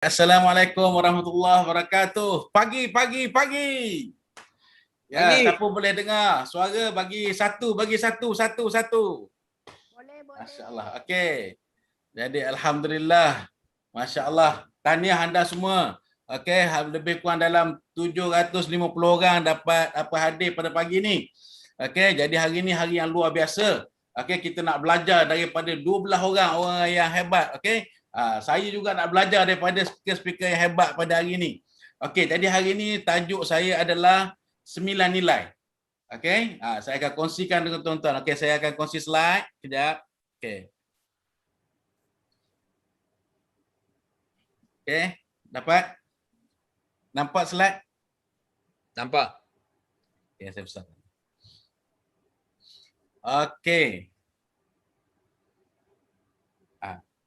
Assalamualaikum warahmatullahi wabarakatuh. Pagi, pagi, pagi. Ya, Pagi. siapa boleh dengar suara bagi satu, satu. Boleh, Masya Allah. boleh. Okey. Jadi Alhamdulillah. Masya Allah. Tahniah anda semua. Okey, lebih kurang dalam 750 orang dapat hadir pada pagi ni. Okey, jadi hari ni hari yang luar biasa. Okey, kita nak belajar daripada 12 orang yang hebat. Okey. Saya juga nak belajar daripada speaker-speaker yang hebat pada hari ini. Okey, jadi hari ini tajuk saya adalah 9 nilai. Okey, saya akan kongsikan dengan tuan-tuan. Okey, saya akan kongsi slide. Kejap. Okey. Okey, dapat? Nampak slide? Nampak. Okey, saya besar. Okey.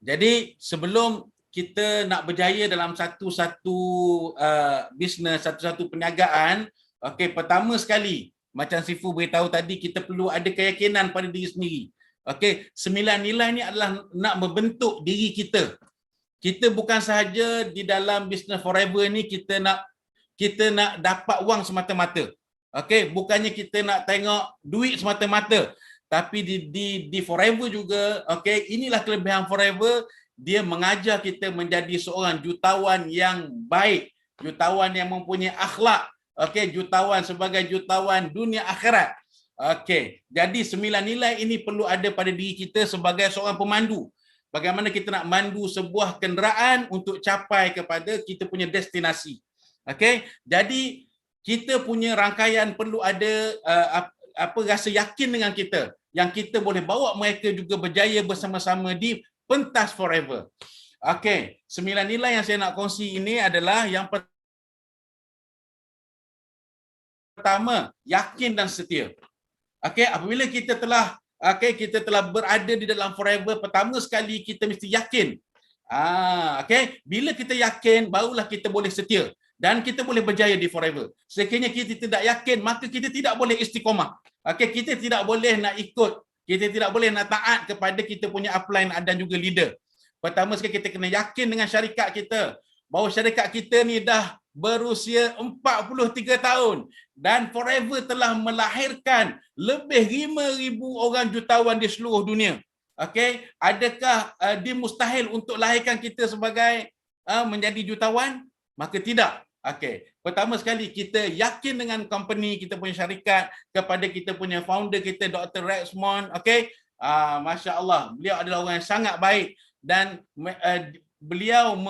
Jadi sebelum kita nak berjaya dalam satu-satu bisnes, satu-satu perniagaan, okey, pertama sekali macam Sifu beritahu tadi, kita perlu ada keyakinan pada diri sendiri. Okey, 9 nilai ni adalah nak membentuk diri kita. Kita bukan sahaja di dalam bisnes forever ni kita nak dapat wang semata-mata. Okey, bukannya kita nak tengok duit semata-mata. Tapi di forever juga, okey, inilah kelebihan forever, dia mengajar kita menjadi seorang jutawan yang baik, jutawan yang mempunyai akhlak, okey, jutawan sebagai jutawan dunia akhirat. Okey, jadi 9 nilai ini perlu ada pada diri kita sebagai seorang pemandu. Bagaimana kita nak mandu sebuah kenderaan untuk capai kepada kita punya destinasi. Okey, jadi kita punya rangkaian perlu ada rasa yakin dengan kita, yang kita boleh bawa mereka juga berjaya bersama-sama di pentas forever. Okey, 9 nilai yang saya nak kongsi ini adalah yang pertama, yakin dan setia. Okey, apabila kita telah berada di dalam forever, pertama sekali kita mesti yakin. Okey, bila kita yakin barulah kita boleh setia dan kita boleh berjaya di forever. Sekiranya kita tidak yakin, maka kita tidak boleh istiqomah. Okey, kita tidak boleh nak ikut, kita tidak boleh nak taat kepada kita punya upline dan juga leader. Pertama sekali kita kena yakin dengan syarikat kita, bahawa syarikat kita ni dah berusia 43 tahun dan forever telah melahirkan lebih 5,000 orang jutawan di seluruh dunia. Okey, adakah dia mustahil untuk lahirkan kita sebagai menjadi jutawan? Maka tidak. Okey, pertama sekali kita yakin dengan company, kita punya syarikat, kepada kita punya founder kita Dr. Rexmond. Okey, Masya Allah, beliau adalah orang yang sangat baik dan beliau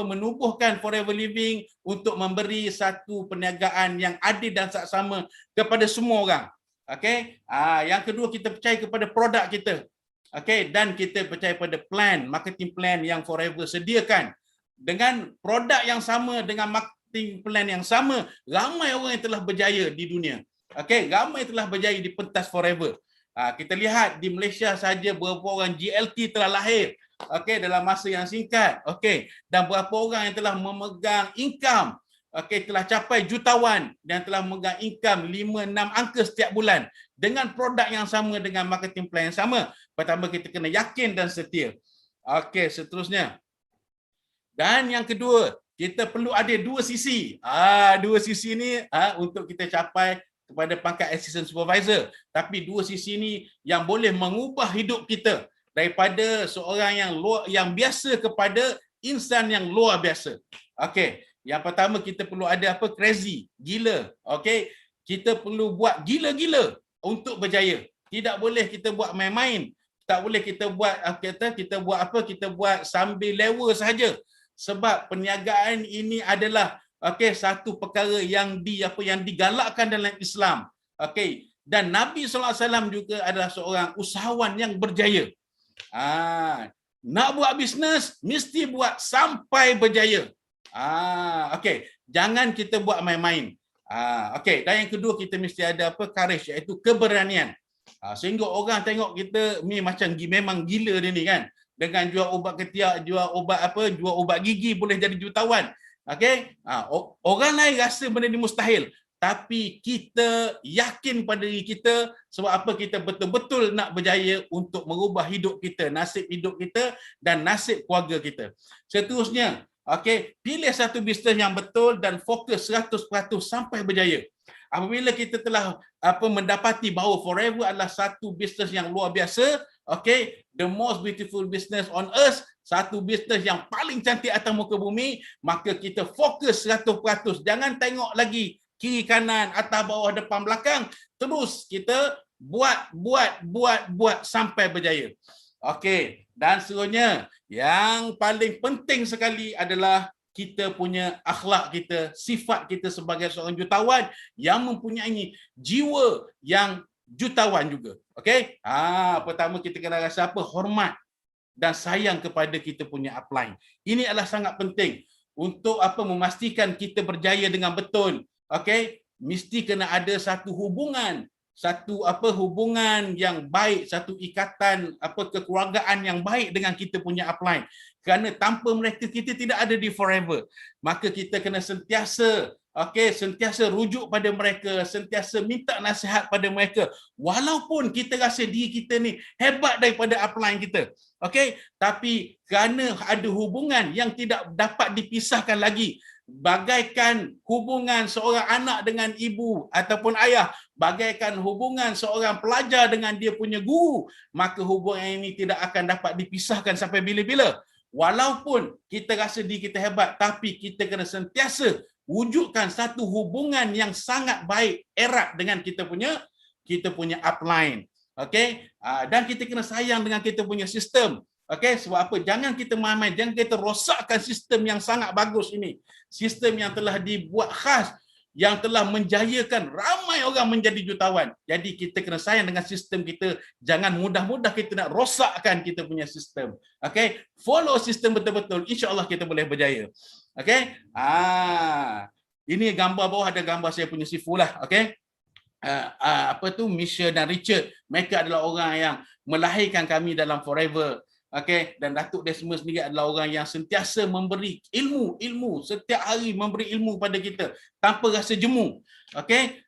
menubuhkan Forever Living untuk memberi satu perniagaan yang adil dan saksama kepada semua orang. Okey, yang kedua kita percaya kepada produk kita. Okey, dan kita percaya pada plan, marketing plan yang Forever sediakan. Dengan produk yang sama, dengan marketing plan yang sama, ramai orang yang telah berjaya di dunia. Okey, ramai yang telah berjaya di pentas forever. Kita lihat di Malaysia saja berapa orang GLT telah lahir. Okey, dalam masa yang singkat. Okey, dan berapa orang yang telah memegang income, okey, telah capai jutawan dan telah memegang income 5-6 angka setiap bulan dengan produk yang sama, dengan marketing plan yang sama. Pertama kita kena yakin dan setia. Okey, seterusnya. Dan yang kedua, kita perlu ada dua sisi. Dua sisi ni untuk kita capai kepada pangkat assistant supervisor. Tapi dua sisi ni yang boleh mengubah hidup kita daripada seorang yang biasa kepada insan yang luar biasa. Okey, yang pertama kita perlu ada crazy, gila. Okey, kita perlu buat gila-gila untuk berjaya. Tidak boleh kita buat main-main. Tak boleh kita buat kita buat sambil lewa sahaja. Sebab perniagaan ini adalah satu perkara yang digalakkan dalam Islam. Okey, dan Nabi SAW juga adalah seorang usahawan yang berjaya. Nak buat bisnes mesti buat sampai berjaya. Okey, jangan kita buat main-main. Okey, dan yang kedua kita mesti ada courage, iaitu keberanian. Sehingga orang tengok kita ni macam memang gila dia ni kan. Dengan jual ubat ketiak, jual ubat gigi boleh jadi jutawan. Okey? Orang lain rasa benda ni mustahil, tapi kita yakin pada diri kita. Sebab kita betul-betul nak berjaya untuk merubah hidup kita, nasib hidup kita dan nasib keluarga kita. Seterusnya, Okey, pilih satu bisnes yang betul dan fokus 100% sampai berjaya. Apabila kita telah mendapati bahawa Forever adalah satu bisnes yang luar biasa, okey, the most beautiful business on earth, satu bisnes yang paling cantik atas muka bumi, maka kita fokus 100%. Jangan tengok lagi kiri kanan, atas bawah, depan belakang. Terus kita buat sampai berjaya. Okey, dan seterusnya yang paling penting sekali adalah kita punya akhlak kita, sifat kita sebagai seorang jutawan yang mempunyai jiwa yang jutawan juga. Okey? Pertama kita kena rasa apa? Hormat dan sayang kepada kita punya upline. Ini adalah sangat penting untuk memastikan kita berjaya dengan betul. Okey? Mesti kena ada satu hubungan, hubungan yang baik, satu ikatan kekeluargaan yang baik dengan kita punya upline. Kerana tanpa mereka kita tidak ada di Forever. Maka kita kena sentiasa sentiasa rujuk pada mereka, sentiasa minta nasihat pada mereka. Walaupun kita rasa diri kita ni hebat daripada upline kita. Okey, tapi kerana ada hubungan yang tidak dapat dipisahkan lagi, bagaikan hubungan seorang anak dengan ibu ataupun ayah, bagaikan hubungan seorang pelajar dengan dia punya guru, maka hubungan ini tidak akan dapat dipisahkan sampai bila-bila. Walaupun kita rasa diri kita hebat, tapi kita kena sentiasa wujudkan satu hubungan yang sangat baik, erat dengan kita punya upline. Okey, dan kita kena sayang dengan kita punya sistem. Okey, sebab apa? Jangan kita main-main, jangan kita rosakkan sistem yang sangat bagus ini. Sistem yang telah dibuat khas, yang telah menjayakan ramai orang menjadi jutawan. Jadi kita kena sayang dengan sistem kita. Jangan mudah-mudah kita nak rosakkan kita punya sistem. Okey, follow sistem betul-betul. InsyaAllah kita boleh berjaya. Okey, ini gambar bawah ada gambar saya punya sifu lah. Okey, Misha dan Richard. Mereka adalah orang yang melahirkan kami dalam Forever. Okey, dan Datuk Desmond sendiri adalah orang yang sentiasa memberi ilmu, setiap hari memberi ilmu pada kita tanpa rasa jemu. Okey,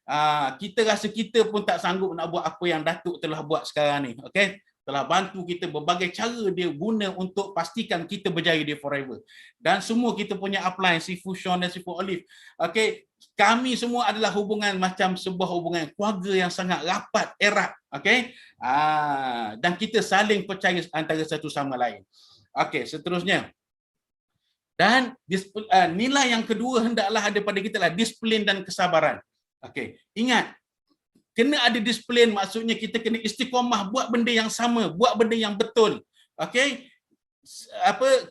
kita rasa kita pun tak sanggup nak buat apa yang Datuk telah buat sekarang ni. Okey, telah bantu kita berbagai cara dia guna untuk pastikan kita berjaya di Forever. Dan semua kita punya upline, Sifu Sean dan Sifu Olive. Okey, kami semua adalah hubungan macam sebuah hubungan keluarga yang sangat rapat, erat. Okey, dan kita saling percaya antara satu sama lain. Okey, seterusnya. Dan nilai yang kedua hendaklah ada pada kita lah disiplin dan kesabaran. Okey, ingat, kena ada disiplin, maksudnya kita kena istiqamah buat benda yang sama, buat benda yang betul. Okey,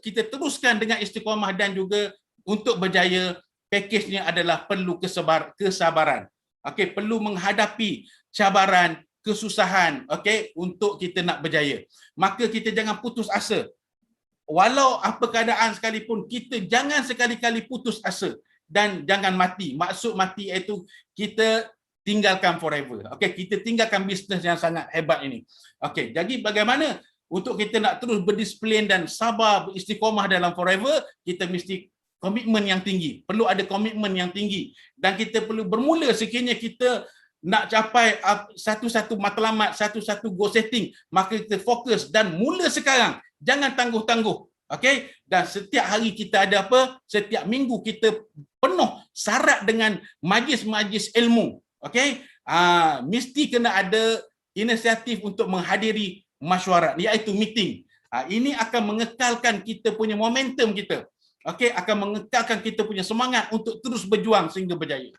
kita teruskan dengan istiqamah dan juga untuk berjaya, pakejnya adalah perlu kesabaran. Okey, perlu menghadapi cabaran, kesusahan, okey, untuk kita nak berjaya. Maka kita jangan putus asa. Walau apa keadaan sekalipun, kita jangan sekali-kali putus asa dan jangan mati. Maksud mati iaitu kita tinggalkan Forever. Okey, kita tinggalkan bisnes yang sangat hebat ini. Okey, jadi bagaimana untuk kita nak terus berdisiplin dan sabar, beristiqamah dalam Forever, kita mesti komitmen yang tinggi. Perlu ada komitmen yang tinggi dan kita perlu bermula sekiranya kita nak capai satu-satu matlamat, satu-satu goal setting, maka kita fokus dan mula sekarang. Jangan tangguh-tangguh. Okey? Dan setiap hari kita ada apa? Setiap minggu kita penuh syarat dengan majlis-majlis ilmu. Okey? Mesti kena ada inisiatif untuk menghadiri mesyuarat, iaitu meeting. Ini akan mengekalkan kita punya momentum kita. Okey, akan mengekalkan kita punya semangat untuk terus berjuang sehingga berjaya.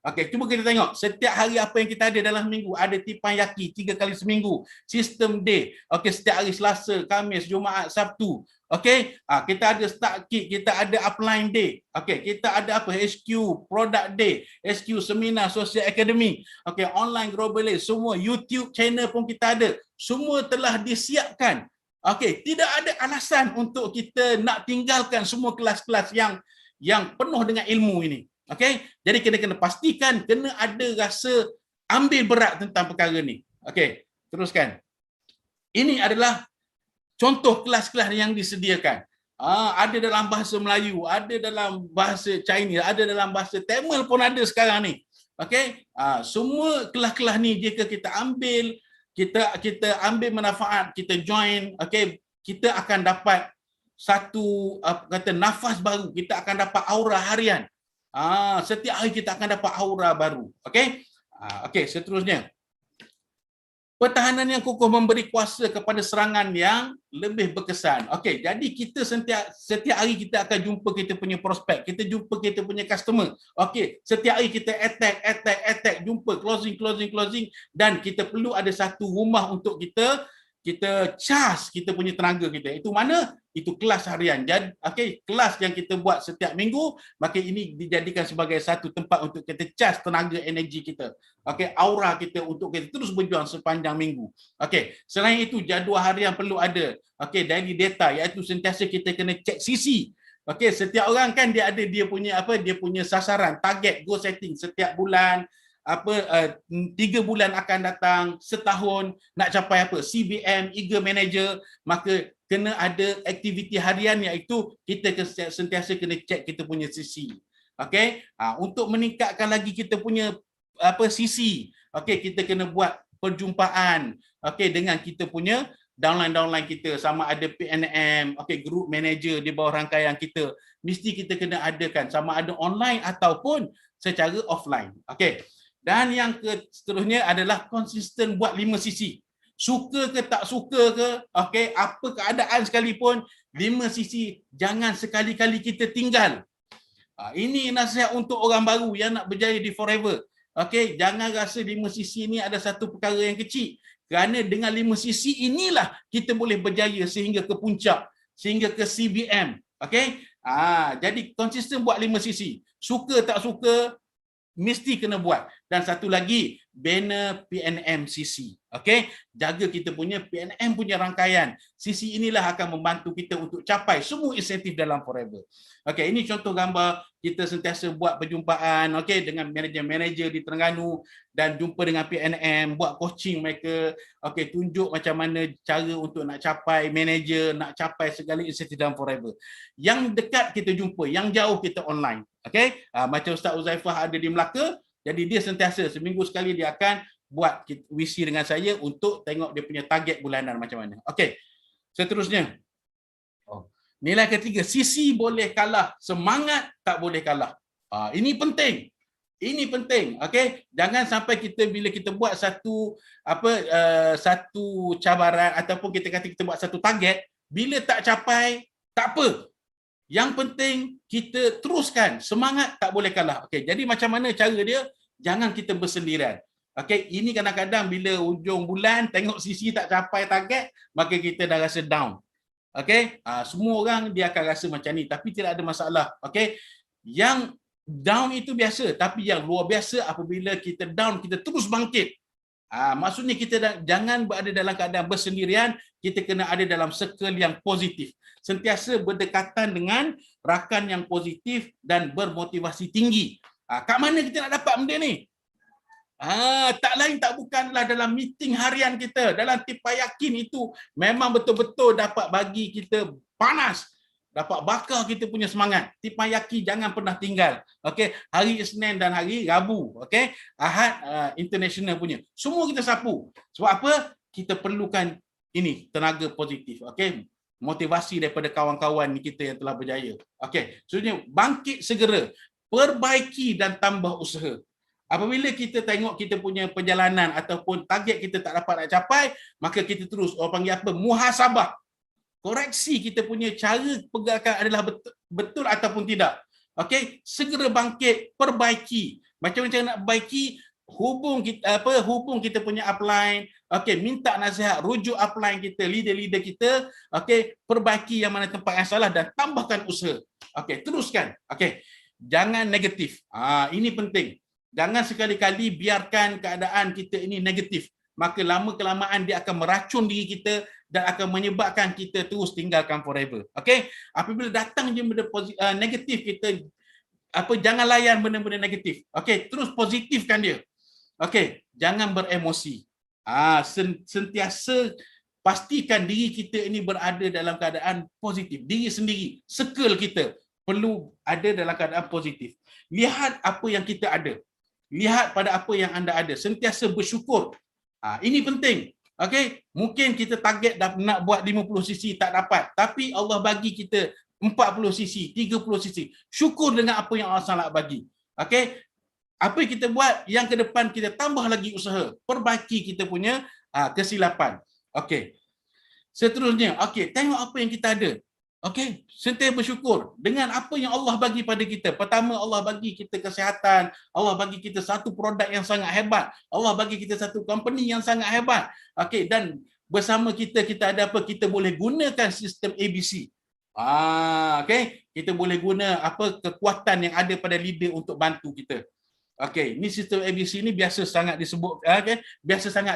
Okey, cuba kita tengok setiap hari apa yang kita ada dalam minggu. Ada Tipayaki 3 kali seminggu, System Day. Okey, setiap hari Selasa, Khamis, Jumaat, Sabtu. Okey, kita ada Start Kit, kita ada Upline Day. Okey, kita ada apa? HQ Product Day, HQ Seminar Sosial Academy. Okey, Online Global Day, semua YouTube channel pun kita ada. Semua telah disiapkan. Okey, tidak ada alasan untuk kita nak tinggalkan semua kelas-kelas yang penuh dengan ilmu ini. Okey, jadi kena pastikan kena ada rasa ambil berat tentang perkara ni. Okey, teruskan. Ini adalah contoh kelas-kelas yang disediakan. Ada dalam bahasa Melayu, ada dalam bahasa Chinese, ada dalam bahasa Tamil pun ada sekarang ni. Okey, semua kelas-kelas ni jika kita ambil manfaat, kita join, okey, kita akan dapat satu kata nafas baru, kita akan dapat aura harian. Setiap hari kita akan dapat aura baru. Okey? Okey, seterusnya. Pertahanan yang kukuh memberi kuasa kepada serangan yang lebih berkesan. Okey, jadi kita setiap hari kita akan jumpa kita punya prospek, kita jumpa kita punya customer. Okey, setiap hari kita attack, jumpa closing dan kita perlu ada satu rumah untuk kita charge kita punya tenaga kita. Itu mana? Itu kelas harian. Jadi okey, kelas yang kita buat setiap minggu, maka ini dijadikan sebagai satu tempat untuk kita charge tenaga energi kita. Okey, aura kita untuk kita terus berjuang sepanjang minggu. Okey, selain itu jadual harian perlu ada. Okey, daily data iaitu sentiasa kita kena cek sisi. Okey, setiap orang kan dia ada dia punya sasaran, target, goal setting setiap bulan. 3 bulan akan datang, setahun nak capai apa, CBM, Eager Manager, maka kena ada aktiviti harian iaitu kita sentiasa kena cek kita punya sisi. Okey, untuk meningkatkan lagi kita punya sisi, okey, kita kena buat perjumpaan dengan kita punya downline kita, sama ada PNM, group manager di bawah rangkaian kita, mesti kita kena adakan sama ada online ataupun secara offline. Okey. Dan yang seterusnya adalah konsisten buat 5 sisi. Suka ke tak suka ke, apa keadaan sekalipun, 5 sisi jangan sekali-kali kita tinggal. Ini nasihat untuk orang baru yang nak berjaya di Forever. Jangan rasa 5 sisi ini ada satu perkara yang kecil. Kerana dengan 5 sisi inilah kita boleh berjaya sehingga ke puncak, sehingga ke CBM. Jadi konsisten buat 5 sisi. Suka tak suka, mesti kena buat. Dan satu lagi, banner PNM-CC. Jaga kita punya PNM punya rangkaian. CC inilah akan membantu kita untuk capai semua insentif dalam Forever. Ini contoh gambar kita sentiasa buat perjumpaan dengan manager-manager di Terengganu dan jumpa dengan PNM, buat coaching mereka, tunjuk macam mana cara untuk nak capai manager, nak capai segala insentif dalam Forever. Yang dekat kita jumpa, yang jauh kita online. Macam Ustaz Uzaifah ada di Melaka, jadi dia sentiasa seminggu sekali dia akan buat WC dengan saya untuk tengok dia punya target bulanan macam mana. Seterusnya. Nilai ketiga, sisi boleh kalah, semangat tak boleh kalah. Ini penting. Ini penting. Jangan sampai bila kita buat satu cabaran ataupun kita kata kita buat satu target, bila tak capai, tak apa. Yang penting kita teruskan, semangat tak boleh kalah. Jadi macam mana cara dia? Jangan kita bersendirian. Ini kadang-kadang bila hujung bulan tengok sisi tak capai target, maka kita dah rasa down. Semua orang dia akan rasa macam ni, tapi tidak ada masalah. Yang down itu biasa, tapi yang luar biasa apabila kita down, kita terus bangkit. Maksudnya kita jangan berada dalam keadaan bersendirian, kita kena ada dalam circle yang positif. Sentiasa berdekatan dengan rakan yang positif dan bermotivasi tinggi. Kat mana kita nak dapat benda ni? Tak lain tak bukanlah dalam meeting harian kita, dalam tipai yakin itu memang betul-betul dapat bagi kita panas, dapat bakar kita punya semangat. Tipai yakin jangan pernah tinggal. Hari Isnin dan hari Rabu, Ahad international punya. Semua kita sapu. Sebab apa? Kita perlukan ini tenaga positif. Motivasi daripada kawan-kawan kita yang telah berjaya. Seterusnya, bangkit segera, perbaiki dan tambah usaha. Apabila kita tengok kita punya perjalanan ataupun target kita tak dapat nak capai, maka kita terus, orang panggil apa? Muhasabah. Koreksi kita punya cara pergerakan adalah betul ataupun tidak. Segera bangkit, perbaiki. Macam mana nak perbaiki? Hubung kita punya upline, minta nasihat, rujuk upline kita, leader-leader kita, perbaiki yang mana tempat yang salah dan tambahkan usaha. Teruskan. Jangan negatif. Ini penting. Jangan sekali-kali biarkan keadaan kita ini negatif. Maka lama-kelamaan dia akan meracun diri kita dan akan menyebabkan kita terus tinggalkan Forever. Apabila datang je benda negatif, kita jangan layan benda-benda negatif. Terus positifkan dia. Jangan beremosi. Sentiasa pastikan diri kita ini berada dalam keadaan positif. Diri sendiri, circle kita perlu ada dalam keadaan positif. Lihat apa yang kita ada. Lihat pada apa yang anda ada. Sentiasa bersyukur. Ini penting. Okey, mungkin kita target nak buat 50 cc tak dapat, tapi Allah bagi kita 40 cc, 30 cc. Syukur dengan apa yang Allah Taala bagi. Okey, apa yang kita buat, yang ke depan kita tambah lagi usaha, perbaiki kita punya kesilapan. Okey. Seterusnya, okey, tengok apa yang kita ada. Okey, sentiasa bersyukur dengan apa yang Allah bagi pada kita. Pertama, Allah bagi kita kesihatan, Allah bagi kita satu produk yang sangat hebat, Allah bagi kita satu company yang sangat hebat. Okey, dan bersama kita ada apa? Kita boleh gunakan sistem ABC. Okey, kita boleh guna apa kekuatan yang ada pada leader untuk bantu kita. Okey, ni sistem ABC ni biasa sangat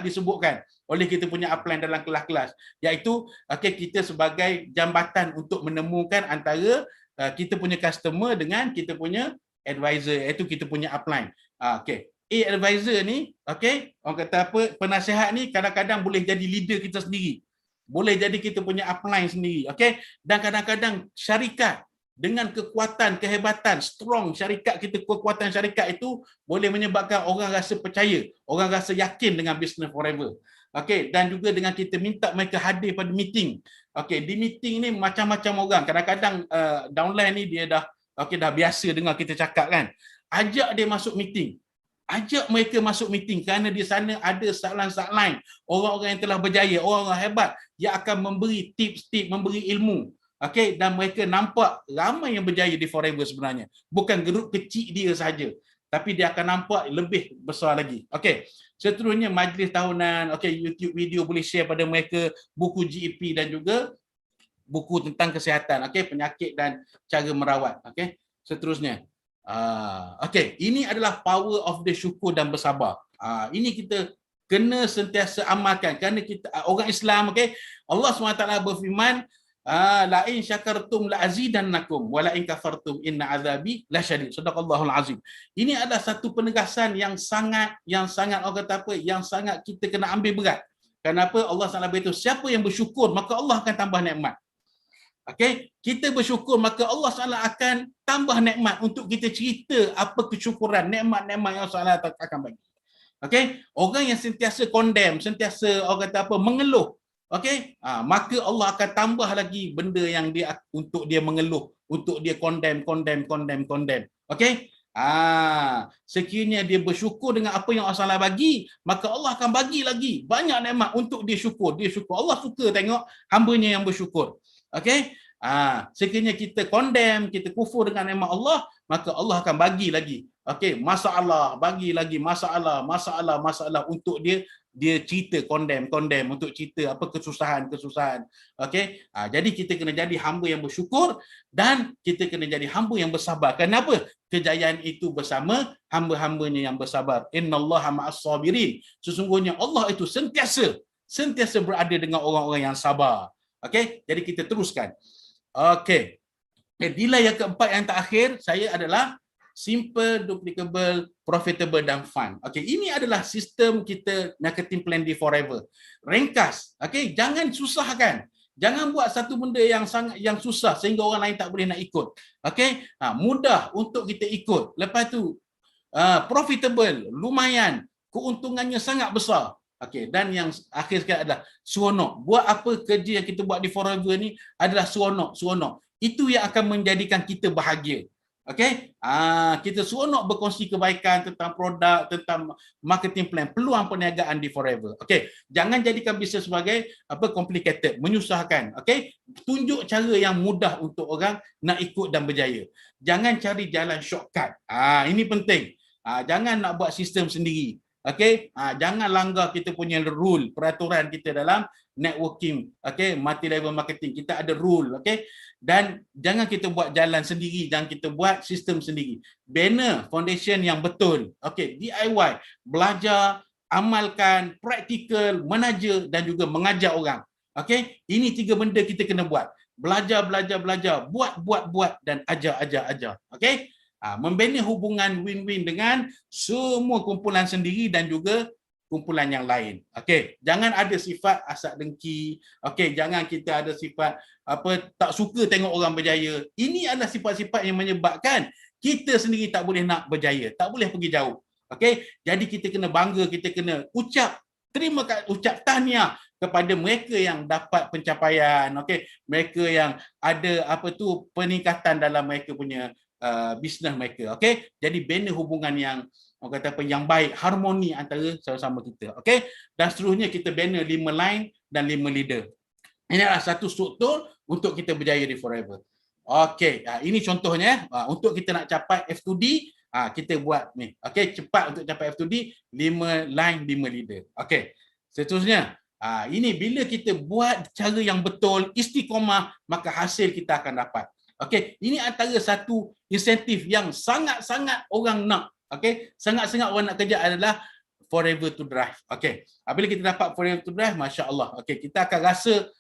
disebutkan oleh kita punya upline dalam kelas-kelas, iaitu kita sebagai jambatan untuk menemukan antara kita punya customer dengan kita punya advisor, iaitu kita punya upline. Okey. Advisor ni, orang kata apa, penasihat ni kadang-kadang boleh jadi leader kita sendiri. Boleh jadi kita punya upline sendiri, Dan kadang-kadang syarikat dengan kekuatan, kehebatan, strong syarikat kita, kekuatan syarikat itu boleh menyebabkan orang rasa percaya, orang rasa yakin dengan Business Forever. Dan juga dengan kita minta mereka hadir pada meeting. Di meeting ni macam-macam orang. Kadang-kadang downline ni dia dah biasa dengar kita cakap kan. Ajak dia masuk meeting. Ajak mereka masuk meeting kerana di sana ada saklan-saklan orang-orang yang telah berjaya, orang-orang hebat yang akan memberi tips-tips, memberi ilmu. Dan mereka nampak ramai yang berjaya di Forever sebenarnya. Bukan grup kecil dia saja, tapi dia akan nampak lebih besar lagi. Seterusnya majlis tahunan, YouTube video boleh share pada mereka, buku GEP dan juga buku tentang kesihatan, penyakit dan cara merawat. Seterusnya. Ini adalah power of the syukur dan bersabar. Ini kita kena sentiasa amalkan kerana kita orang Islam, Allah SWT berfirman, la in syakartum la azidannakum wa la in kafartum inna azabi lasyadid. Sadaqallahul azim. Ini adalah satu penegasan yang sangat orang kata apa, yang sangat kita kena ambil berat. Kenapa? Allah SWT beritahu, siapa yang bersyukur maka Allah akan tambah nikmat. Kita bersyukur maka Allah SWT akan tambah nikmat untuk kita cerita apa kesyukuran, nikmat-nikmat yang Allah SWT akan bagi. Orang yang sentiasa condemn, sentiasa orang kata apa, mengeluh, maka Allah akan tambah lagi benda yang dia untuk dia mengeluh, untuk dia condemn. Sekiranya dia bersyukur dengan apa yang Allah bagi, maka Allah akan bagi lagi banyak nikmat untuk dia syukur. Allah suka tengok hamba-Nya yang bersyukur. Sekiranya kita condemn, kita kufur dengan nikmat Allah, maka Allah akan bagi lagi. Masalah, bagi lagi masalah untuk dia cerita condemn untuk cerita apa kesusahan. Jadi kita kena jadi hamba yang bersyukur dan kita kena jadi hamba yang bersabar. Kenapa? Kejayaan itu bersama hamba-hambanya yang bersabar. Innallaha ma'as sabirin. Sesungguhnya Allah itu sentiasa berada dengan orang-orang yang sabar. Jadi kita teruskan. Nilai yang keempat yang terakhir saya adalah simple, duplicable, profitable dan fun. Ini adalah sistem kita marketing plan di Forever. Ringkas. Jangan susahkan. Jangan buat satu benda yang susah sehingga orang lain tak boleh nak ikut. Mudah untuk kita ikut. Lepas tu profitable, lumayan, keuntungannya sangat besar. Dan yang akhir sekali adalah seronok. Buat apa kerja yang kita buat di Forever ni adalah seronok. Itu yang akan menjadikan kita bahagia. Kita seronok berkongsi kebaikan tentang produk, tentang marketing plan, peluang perniagaan di Forever. Jangan jadikan bisnes sebagai complicated, menyusahkan. Tunjuk cara yang mudah untuk orang nak ikut dan berjaya. Jangan cari jalan shortcut. Ini penting. Jangan nak buat sistem sendiri. Jangan langgar kita punya rule, peraturan kita dalam networking, multi level marketing. Kita ada rule, dan jangan kita buat jalan sendiri, jangan kita buat sistem sendiri. Banner foundation yang betul, DIY, belajar, amalkan, praktikal, menaja dan juga mengajar orang. Ini tiga benda kita kena buat. Belajar, buat dan ajar. Membina hubungan win-win dengan semua kumpulan sendiri dan juga kumpulan yang lain. Jangan ada sifat asak dengki. Jangan kita ada sifat tak suka tengok orang berjaya. Ini adalah sifat-sifat yang menyebabkan kita sendiri tak boleh nak berjaya, tak boleh pergi jauh. Jadi kita kena bangga, kita kena ucap ucap tahniah kepada mereka yang dapat pencapaian, okey, mereka yang ada peningkatan dalam mereka punya bisnes mereka, okey. Jadi bina hubungan yang orang kata yang baik, harmoni antara sama-sama kita, okey. Dan seterusnya kita bina 5 line dan 5 leader. Ini adalah satu struktur untuk kita berjaya di Forever. Okey, ini contohnya untuk kita nak capai F2D, kita buat ni. Okey, cepat untuk capai F2D, 5 line, 5 leader. Okey. Seterusnya, ini bila kita buat cara yang betul, istiqamah, maka hasil kita akan dapat. Okey, ini antara satu insentif yang sangat-sangat orang nak. Okey, sangat-sangat orang nak kerja adalah Forever to Drive. Okey. Bila kita dapat Forever to Drive, masya-Allah. Okey, kita akan rasa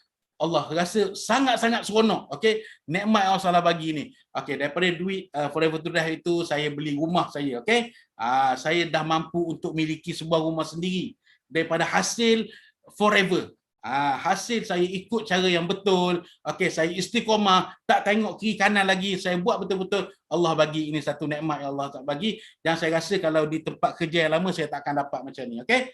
sangat-sangat seronok. Okey, nikmat yang Allah bagi ni. Okey, daripada duit Forever to Drive itu saya beli rumah saya. Okey, saya dah mampu untuk miliki sebuah rumah sendiri daripada hasil Forever. Hasil saya ikut cara yang betul. Okey, saya istiqamah, tak tengok kiri kanan lagi, saya buat betul-betul. Allah bagi, ini satu nikmat yang Allah tak bagi, yang saya rasa kalau di tempat kerja yang lama saya tak akan dapat macam ni. Okey,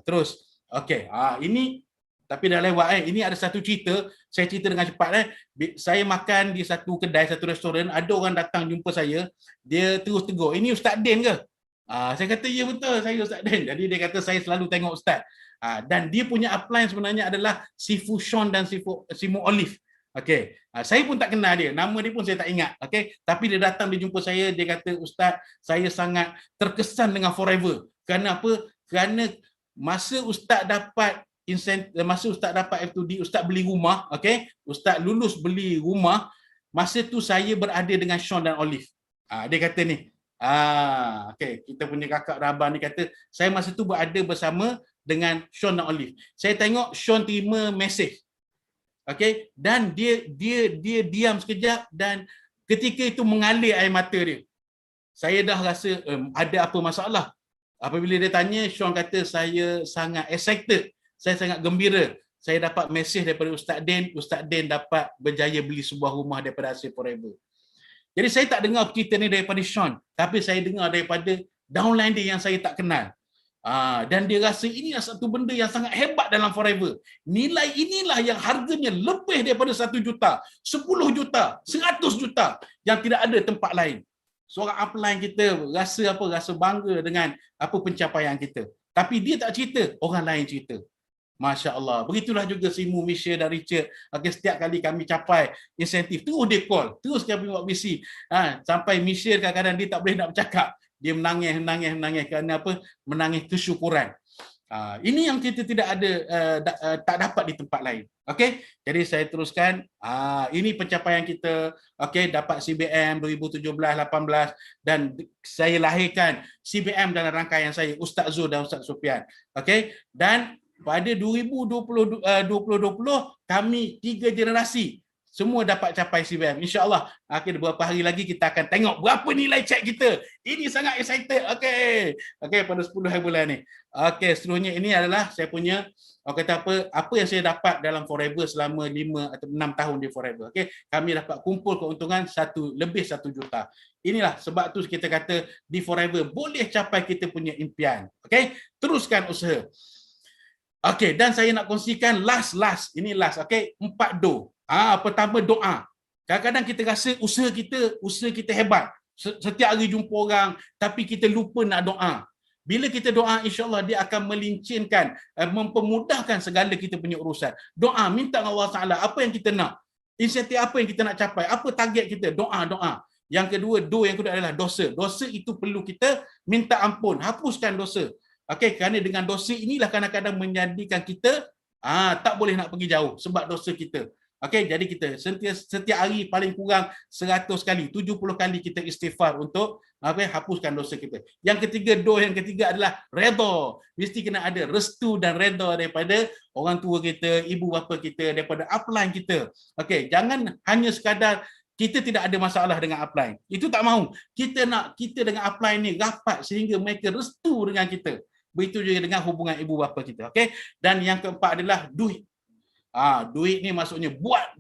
terus okey, ini tapi dah lewat. Ini ada satu cerita, saya cerita dengan cepat. Saya makan di satu kedai, satu restoran, ada orang datang jumpa saya, dia terus tegur, "Ini Ustaz Din ke?" Saya kata, "Ya betul, saya Ustaz Din." Jadi dia kata, "Saya selalu tengok Ustaz." Dan dia punya upline sebenarnya adalah Sifu Sean dan Simu Olive. Okey, saya pun tak kenal dia, nama dia pun saya tak ingat. Okey, tapi dia datang, dia jumpa saya, dia kata, "Ustaz, saya sangat terkesan dengan Forever." Kerana apa? Kerana masa Ustaz dapat F2D, Ustaz beli rumah, okey, Ustaz lulus beli rumah, masa tu saya berada dengan Sean dan Olive. Dia kata ni, okey, kita punya kakak Rabah ni kata, saya masa tu berada bersama dengan Sean dan Olive. Saya tengok Sean terima mesej. Okey, dan dia diam sekejap dan ketika itu mengalir air mata dia. Saya dah rasa ada apa masalah. Apabila dia tanya, Sean kata, "Saya sangat excited. Saya sangat gembira. Saya dapat mesej daripada Ustaz Din dapat berjaya beli sebuah rumah daripada hasil Forever." Jadi saya tak dengar cerita ni daripada Sean, tapi saya dengar daripada downline dia yang saya tak kenal. Dan dia rasa ini satu benda yang sangat hebat dalam Forever. Nilai inilah yang harganya lebih daripada 1 juta, 10 juta, 100 juta yang tidak ada tempat lain. Seorang upline kita rasa bangga dengan pencapaian kita. Tapi dia tak cerita, orang lain cerita. Masya Allah. Begitulah juga Simu, Misha dan Richard. Setiap kali kami capai insentif, terus dia call, terus kami buat visi. Sampai Misha kadang-kadang dia tak boleh nak bercakap. Dia menangis kerana apa? Menangis kesyukuran. Ini yang kita tidak ada, tak dapat di tempat lain. Okey, jadi saya teruskan. Ini pencapaian kita. Okey, dapat CBM 2017-18 dan saya lahirkan CBM dalam rangkaian saya, Ustaz Zul dan Ustaz Sufian. Okey, dan pada 2020 kami 3 generasi semua dapat capai CBM. InsyaAllah beberapa hari lagi kita akan tengok berapa nilai cek kita. Ini sangat excited. Okey, pada 10 hari bulan ni. Okey, seterusnya ini adalah saya punya apa yang saya dapat dalam Forever selama 5 atau 6 tahun di Forever. Okey, kami dapat kumpul keuntungan lebih 1 juta. Inilah sebab tu kita kata di Forever boleh capai kita punya impian. Okey, teruskan usaha. Okey, dan saya nak kongsikan last. Ini last, okey, 4 do. Pertama, doa. Kadang-kadang kita rasa usaha kita hebat. Setiap hari jumpa orang, tapi kita lupa nak doa. Bila kita doa, insya-Allah dia akan melincinkan, mempermudahkan segala kita punya urusan. Doa, minta dengan Allah Taala apa yang kita nak. Insentif apa yang kita nak capai, apa target kita, doa. Yang kedua, yang kedua adalah dosa. Dosa itu perlu kita minta ampun, hapuskan dosa. Okey, kerana dengan dosa inilah kadang-kadang menjadikan kita tak boleh nak pergi jauh sebab dosa kita. Okey, jadi kita setiap hari paling kurang 100 kali, 70 kali kita istighfar untuk hapuskan dosa kita. Yang ketiga adalah redha. Mesti kena ada restu dan redha daripada orang tua kita, ibu bapa kita, daripada upline kita. Okey, jangan hanya sekadar kita tidak ada masalah dengan upline. Itu tak mahu. Kita nak kita dengan upline ni rapat sehingga mereka restu dengan kita. Begitu juga dengan hubungan ibu bapa kita. Okey. Dan yang keempat adalah duit. Duit ni maksudnya buat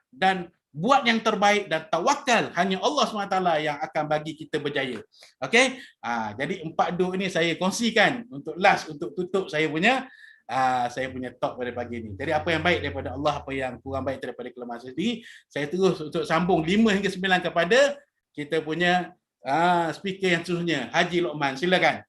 dan buat yang terbaik dan tawakal, hanya Allah SWT yang akan bagi kita berjaya. Okey? Jadi 4 doa ini saya kongsikan untuk last, untuk tutup saya punya talk pada pagi ini. Jadi apa yang baik daripada Allah, apa yang kurang baik daripada kelemahan saya sendiri, saya terus untuk sambung 5 hingga 9 kepada kita punya speaker yang sesungguhnya, Haji Lokman. Silakan.